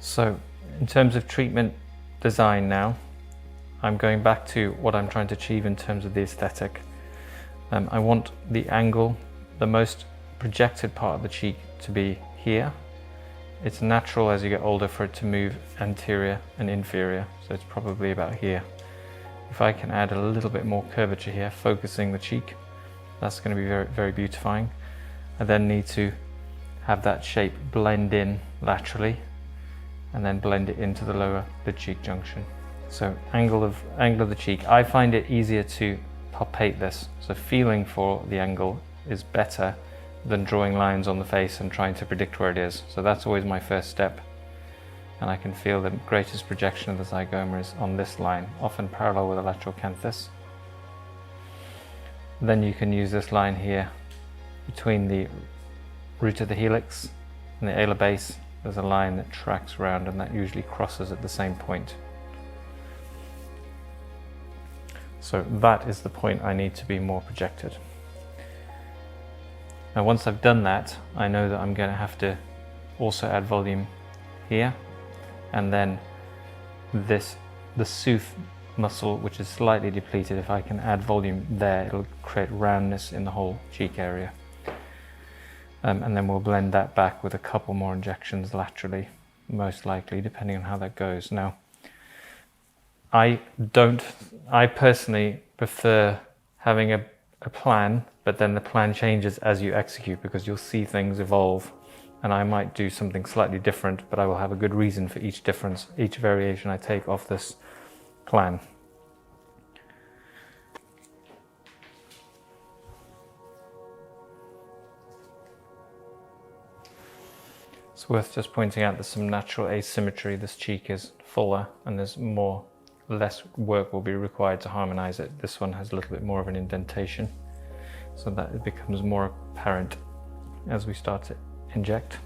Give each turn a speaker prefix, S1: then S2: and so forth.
S1: So in terms of treatment design now, I'm going back to what I'm trying to achieve in terms of the aesthetic. I want the angle, the most projected part of the cheek to be here. It's natural as you get older for it to move anterior and inferior, so it's probably about here. If I can add a little bit more curvature here, focusing the cheek, that's going to be very, very beautifying. I then need to have that shape blend in laterally and then blend it into the lower lid cheek junction. So angle of the cheek, I find it easier to palpate this. So feeling for the angle is better than drawing lines on the face and trying to predict where it is. So that's always my first step. And I can feel the greatest projection of the zygoma is on this line, often parallel with the lateral canthus. Then you can use this line here between the root of the helix and the alar base. There's a line that tracks around and that usually crosses at the same point. So that is the point I need to be more projected. Now once I've done that, I know that I'm going to have to also add volume here, and then the sooth muscle, which is slightly depleted, if I can add volume there, it'll create roundness in the whole cheek area. And then we'll blend that back with a couple more injections laterally, most likely, depending on how that goes. Now, I personally prefer having a plan, but then the plan changes as you execute, because you'll see things evolve, and I might do something slightly different, but I will have a good reason for each difference, each variation I take off this plan. It's worth just pointing out there's some natural asymmetry. This cheek is fuller and there's less work will be required to harmonize it. This one has a little bit more of an indentation, so that it becomes more apparent as we start to inject.